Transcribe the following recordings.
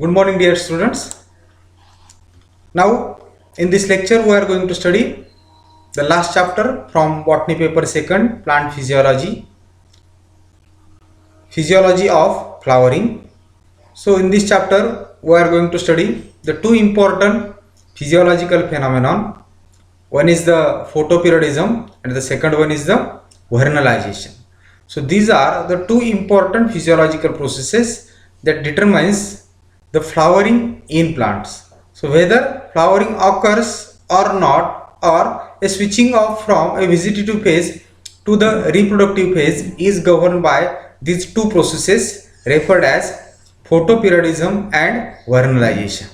Good morning, dear students. Now, in this lecture, we are going to study the last chapter from Botany paper 2nd, Plant Physiology, Physiology of Flowering. So, in this chapter, we are going to study the two important physiological phenomenon. One is the photoperiodism, and the second one is the vernalization. So, these are the two important physiological processes that determines the flowering in plants. So, whether flowering occurs or not, or a switching off from a vegetative phase to the reproductive phase is governed by these two processes referred as photoperiodism and vernalization.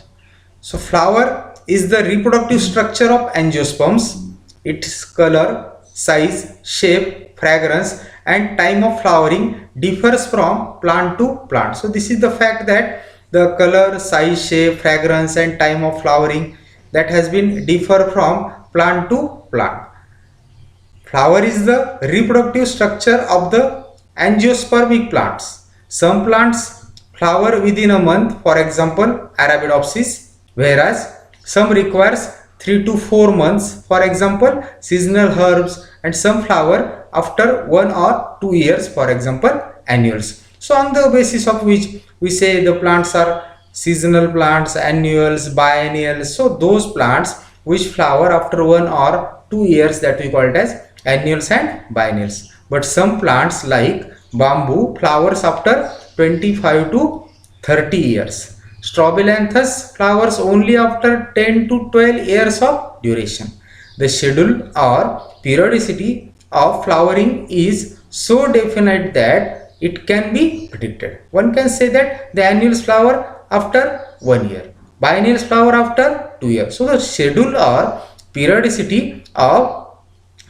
So flower is the reproductive structure of angiosperms. Its color, size, shape, fragrance and time of flowering differs from plant to plant. So this is the fact that the color, size, shape, fragrance and time of flowering that has been differ from plant to plant. Flower is the reproductive structure of the angiospermic plants. Some plants flower within a month, for example, Arabidopsis, whereas some requires 3 to 4 months, for example, seasonal herbs, and some flower after 1 or 2 years, for example, annuals. So on the basis of which we say the plants are seasonal plants, annuals, biennials. So those plants which flower after 1 or 2 years, that we call it as annuals and biennials. But some plants like bamboo flowers after 25 to 30 years. Strobilanthes flowers only after 10 to 12 years of duration. The schedule or periodicity of flowering is so definite that it can be predicted. One can say that the annuals flower after 1 year, biennials flower after 2 years. So the schedule or periodicity of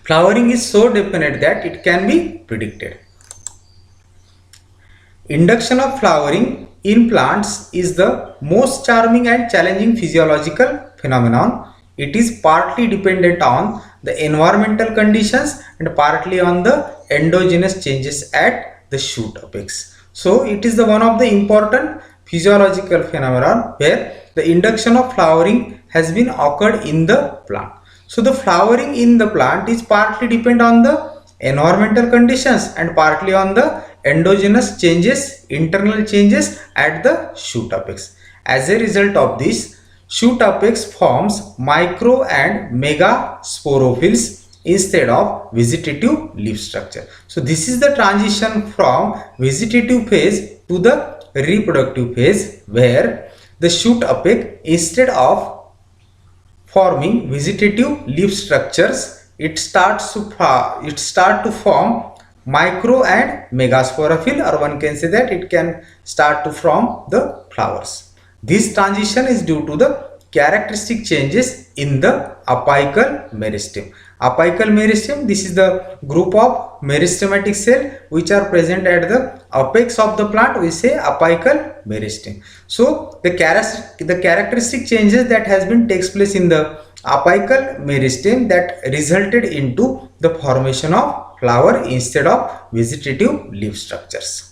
flowering is so definite that it can be predicted. Induction of flowering in plants is the most charming and challenging physiological phenomenon. It is partly dependent on the environmental conditions and partly on the endogenous changes at the shoot apex. So it is the one of the important physiological phenomenon where the induction of flowering has been occurred in the plant. So the flowering in the plant is partly depend on the environmental conditions and partly on the endogenous changes, internal changes at the shoot apex. As a result of this, shoot apex forms micro and mega sporophylls instead of vegetative leaf structure. So this is the transition from vegetative phase to the reproductive phase, where the shoot apex, instead of forming vegetative leaf structures, it starts to form micro and megasporophyll, or one can say that it can start to form the flowers. This transition is due to the characteristic changes in the apical meristem. Apical meristem, this is the group of meristematic cell which are present at the apex of the plant. We say apical meristem. So the characteristic changes that has been takes place in the apical meristem that resulted into the formation of flower instead of vegetative leaf structures.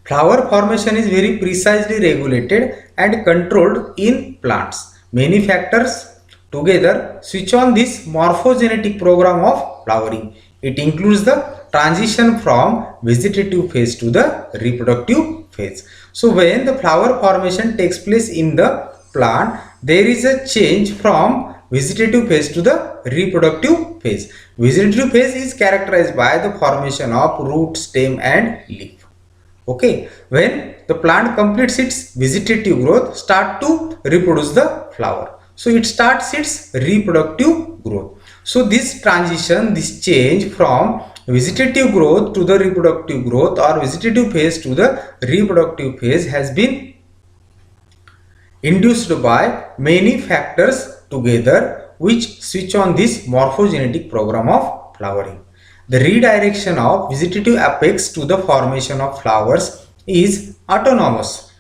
Flower formation is very precisely regulated and controlled in plants. Many factors together switch on this morphogenetic program of flowering. It includes the transition from vegetative phase to the reproductive phase. So when the flower formation takes place in the plant, there is a change from vegetative phase to the reproductive phase. Vegetative phase is characterized by the formation of root, stem and leaf. Okay, when the plant completes its vegetative growth, start to reproduce the flower. So it starts its reproductive growth. So this transition, this change from vegetative growth to the reproductive growth, or vegetative phase to the reproductive phase, has been induced by many factors together which switch on this morphogenetic program of flowering. The redirection of vegetative apex to the formation of flowers is autonomous.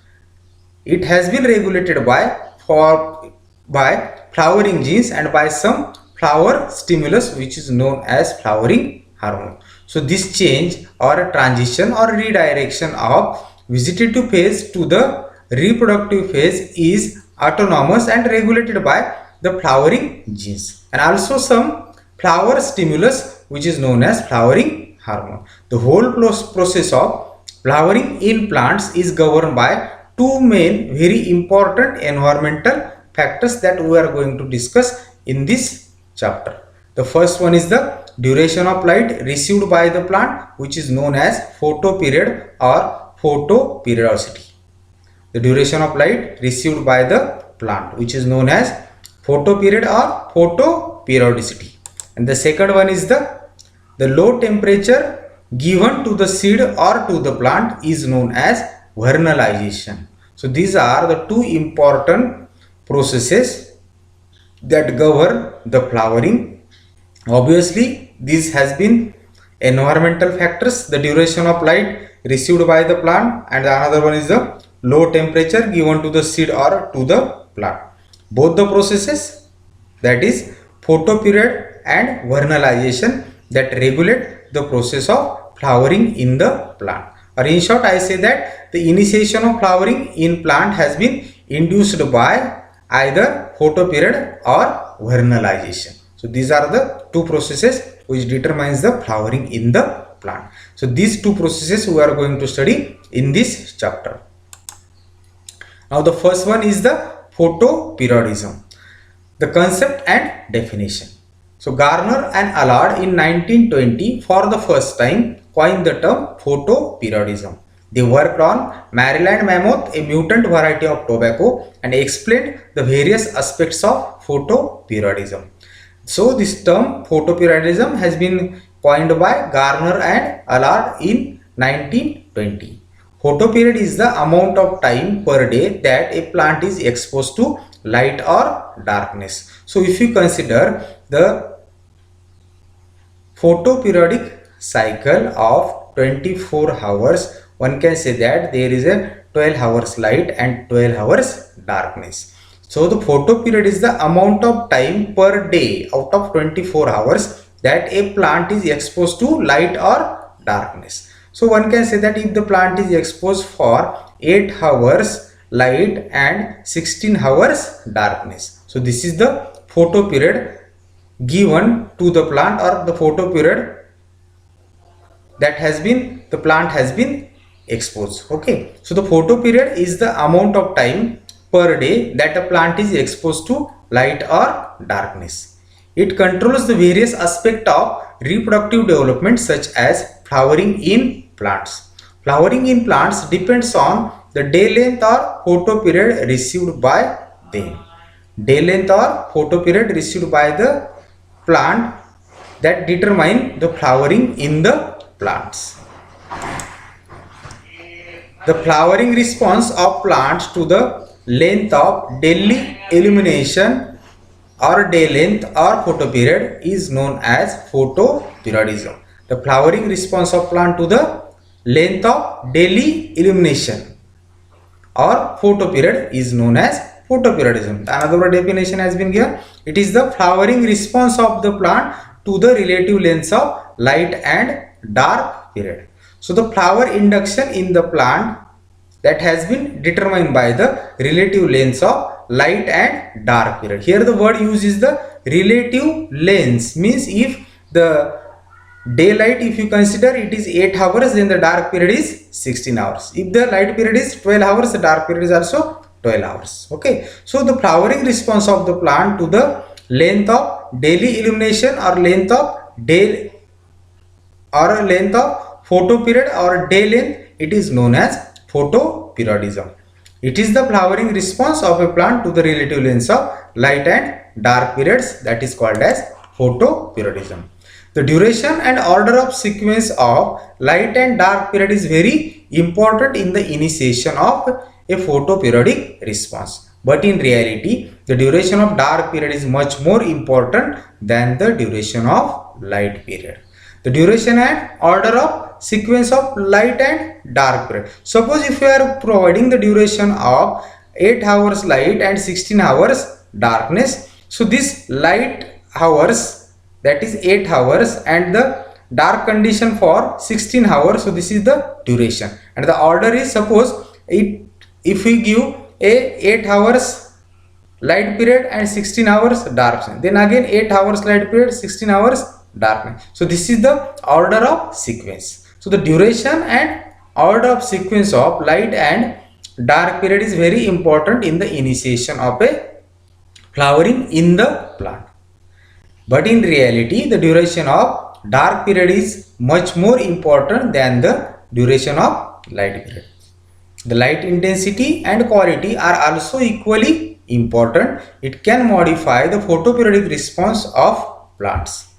It has been regulated by flowering genes and by some flower stimulus which is known as flowering hormone. So this change or transition or redirection of vegetative phase to the reproductive phase is autonomous and regulated by the flowering genes, and also some flower stimulus which is known as flowering hormone. The whole process of flowering in plants is governed by two main very important environmental factors that we are going to discuss in this chapter. The first one is the duration of light received by the plant, which is known as photoperiod or photoperiodicity. The duration of light received by the plant, which is known as photoperiod or photoperiodicity. And the second one is the low temperature given to the seed or to the plant is known as vernalization. So these are the two important processes that govern the flowering. Obviously, this has been environmental factors, the duration of light received by the plant, and the another one is the low temperature given to the seed or to the plant. Both the processes, that is photoperiod and vernalization, that regulate the process of flowering in the plant. Or in short, I say that the initiation of flowering in plant has been induced by either photoperiod or vernalization. So these are the two processes which determines the flowering in the plant. So these two processes we are going to study in this chapter. Now the first one is the photoperiodism, the concept and definition. So Garner and Allard in 1920 for the first time coined the term photoperiodism. They worked on Maryland mammoth, a mutant variety of tobacco, and explained the various aspects of photoperiodism. So this term photoperiodism has been coined by Garner and Allard in 1920. Photoperiod is the amount of time per day that a plant is exposed to light or darkness. So if you consider the photoperiodic cycle of 24 hours, one can say that there is a 12 hours light and 12 hours darkness. So the photoperiod is the amount of time per day out of 24 hours that a plant is exposed to light or darkness. So one can say that if the plant is exposed for 8 hours light and 16 hours darkness. So this is the photoperiod given to the plant, or the photoperiod that has been, the plant has been exposed. Okay. So the photoperiod is the amount of time per day that a plant is exposed to light or darkness. It controls the various aspects of reproductive development such as flowering in plants. Flowering in plants depends on the day length or photoperiod received by them. Day length or photoperiod received by the plant that determine the flowering in the plants. The flowering response of plants to the length of daily illumination or day length or photoperiod is known as photoperiodism. The flowering response of plant to the length of daily illumination or photoperiod is known as photoperiodism. Another definition has been given. It is the flowering response of the plant to the relative lengths of light and dark period. So the flower induction in the plant that has been determined by the relative lengths of light and dark period. Here the word used is the relative lengths, means if the daylight, if you consider it is 8 hours, then the dark period is 16 hours. If the light period is 12 hours, the dark period is also 12 hours. Okay. So the flowering response of the plant to the length of daily illumination or length of day or length of photoperiod or day length, it is known as photoperiodism. It is the flowering response of a plant to the relative lengths of light and dark periods, that is called as photoperiodism. The duration and order of sequence of light and dark period is very important in the initiation of a photoperiodic response. But in reality, the duration of dark period is much more important than the duration of light period. The duration and order of sequence of light and dark period. Suppose if you are providing the duration of 8 hours light and 16 hours darkness. So this light hours, that is 8 hours, and the dark condition for 16 hours. So this is the duration, and the order is, suppose if we give a 8 hours light period and 16 hours darkness, then again 8 hours light period, 16 hours darkness. So this is the order of sequence. So the duration and order of sequence of light and dark period is very important in the initiation of a flowering in the plant. But in reality, the duration of dark period is much more important than the duration of light period. The light intensity and quality are also equally important. It can modify the photoperiodic response of plants.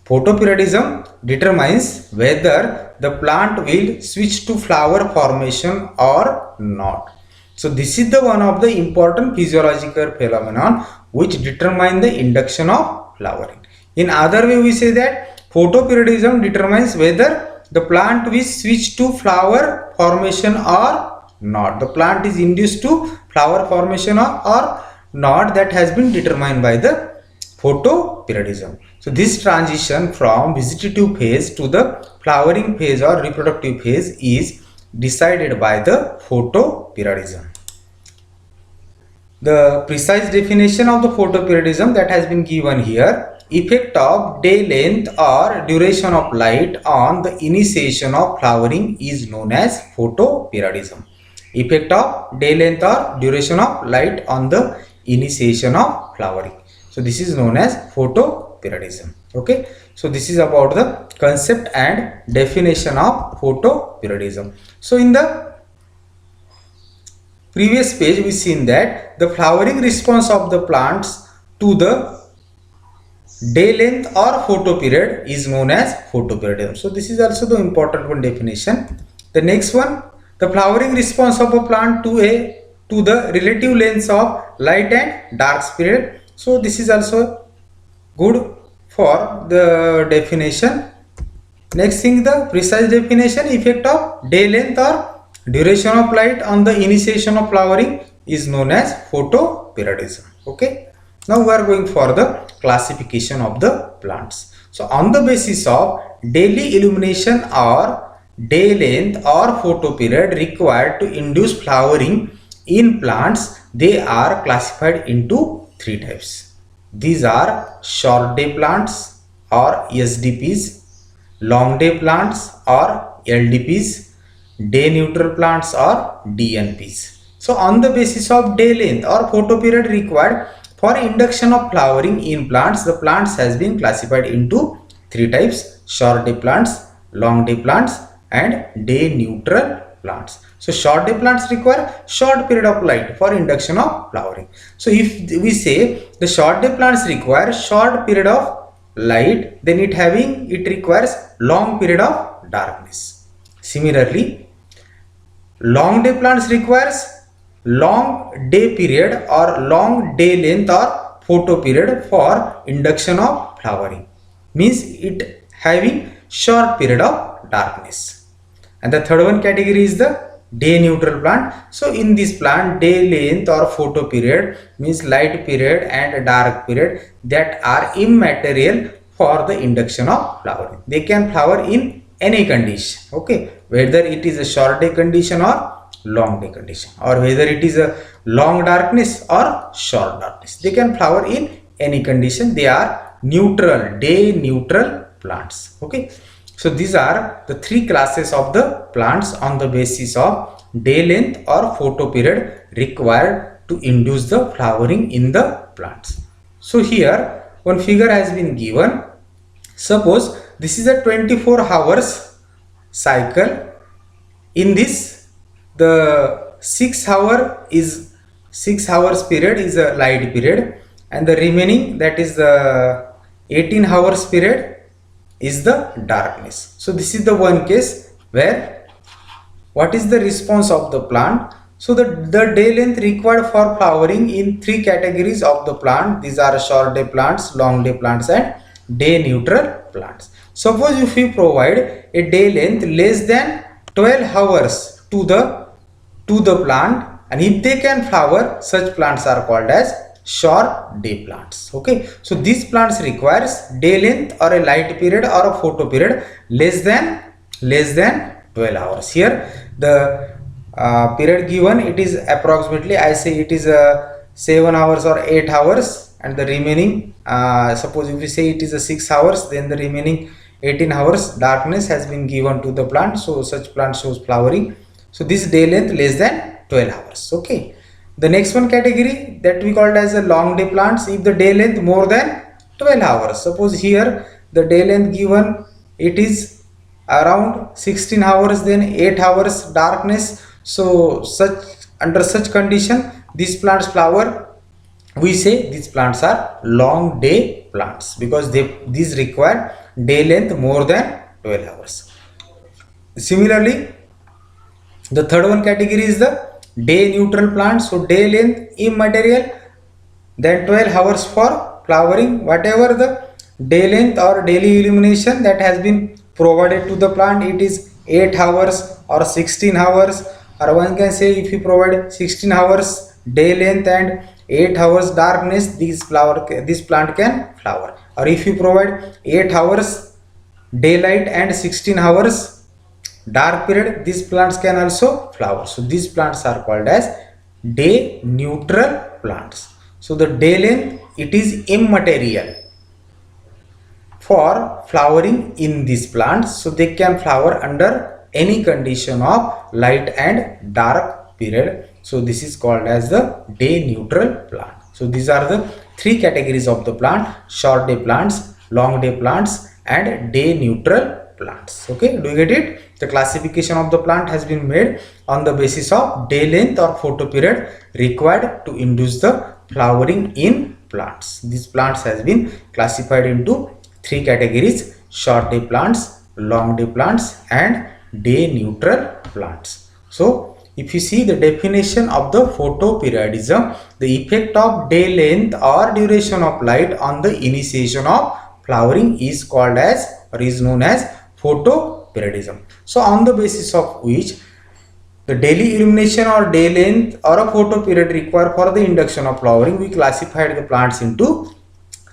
Photoperiodism determines whether the plant will switch to flower formation or not. So this is the one of the important physiological phenomenon which determine the induction of flowering. In other way, we say that photoperiodism determines whether the plant will switch to flower formation or not. The plant is induced to flower formation or not, that has been determined by the photoperiodism. So this transition from vegetative phase to the flowering phase or reproductive phase is decided by the photoperiodism. The precise definition of the photoperiodism that has been given here: effect of day length or duration of light on the initiation of flowering is known as photoperiodism. Effect of day length or duration of light on the initiation of flowering. So this is known as photoperiodism. Okay. So this is about the concept and definition of photoperiodism. So in the previous page we seen that the flowering response of the plants to the day length or photoperiod is known as photoperiodism. So this is also the important one definition. The next one, the flowering response of a plant to the relative lengths of light and dark period. So this is also good for the definition. Next thing, the precise definition: effect of day length or duration of light on the initiation of flowering is known as photoperiodism. Okay. Now we are going for the classification of the plants. So on the basis of daily illumination or day length or photoperiod required to induce flowering in plants, they are classified into three types. These are short day plants or SDPs, long day plants or LDPs, day neutral plants or DNPs. So on the basis of day length or photoperiod required for induction of flowering in plants, the plants has been classified into three types: short day plants, long day plants and day neutral plants. So short day plants require short period of light for induction of flowering. So if we say the short day plants require short period of light, then it requires long period of darkness. Similarly, long day plants requires long day period or long day length or photoperiod for induction of flowering, means it having short period of darkness. And the third one category is the day neutral plant. So in this plant, day length or photoperiod means light period and dark period that are immaterial for the induction of flowering. They can flower in any condition. Okay, whether it is a short day condition or long day condition, or whether it is a long darkness or short darkness, they can flower in any condition. They are neutral, day neutral plants. Okay, so these are the three classes of the plants on the basis of day length or photoperiod required to induce the flowering in the plants. So here one figure has been given. Suppose this is a 24 hours cycle. In this, the 6 hours period is a light period, and the remaining, that is the 18 hours period, is the darkness. So this is the one case where what is the response of the plant. So the day length required for flowering in three categories of the plant. These are short day plants, long day plants and day neutral plants. Suppose if we provide a day length less than 12 hours to the plant, and if they can flower, such plants are called as short day plants. Okay, so these plants requires day length or a light period or a photo period less than 12 hours. Here the period given, it is approximately, I say it is 7 hours or 8 hours, and the remaining suppose if we say it is a 6 hours, then the remaining 18 hours darkness has been given to the plant, so such plant shows flowering. So this day length less than 12 hours. Okay, the next one category that we called as a long day plants, if the day length more than 12 hours. Suppose here the day length given, it is around 16 hours, then 8 hours darkness. So under such condition these plants flower, we say these plants are long day plants because these require day length more than 12 hours. Similarly, the third one category is the day neutral plants. So day length immaterial, then 12 hours for flowering. Whatever the day length or daily illumination that has been provided to the plant, it is 8 hours or 16 hours, or one can say if you provide 16 hours day length and 8 hours darkness, this plant can flower. Or if you provide 8 hours daylight and 16 hours dark period, these plants can also flower. So these plants are called as day neutral plants. So the day length, it is immaterial for flowering in these plants, so they can flower under any condition of light and dark period. So this is called as the day neutral plant. So these are the three categories of the plant: short day plants, long day plants, and day neutral plants. Okay, do you get it? The classification of the plant has been made on the basis of day length or photo period required to induce the flowering in plants. These plants has been classified into three categories: short day plants, long day plants, and day neutral plants. So if you see the definition of the photoperiodism, the effect of day length or duration of light on the initiation of flowering is called as, or is known as, photoperiodism. So on the basis of which the daily illumination or day length or a photo period required for the induction of flowering, we classified the plants into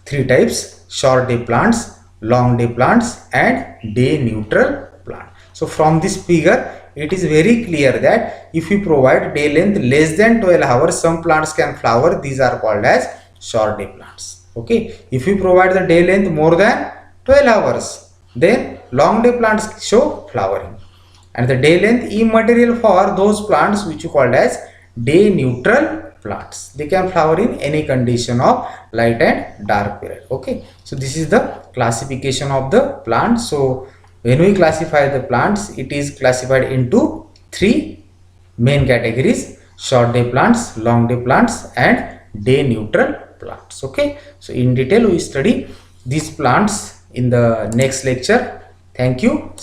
three types: short day plants, long day plants, and day neutral plant. So from this figure it is very clear that if we provide day length less than 12 hours, some plants can flower. These are called as short day plants. Okay, if we provide the day length more than 12 hours, then long day plants show flowering, and the day length immaterial for those plants which you called as day neutral plants. They can flower in any condition of light and dark period. Okay, so this is the classification of the plant. So when we classify the plants, it is classified into three main categories: short day plants, long day plants, and day neutral plants. Okay, so in detail we study these plants in the next lecture. Thank you.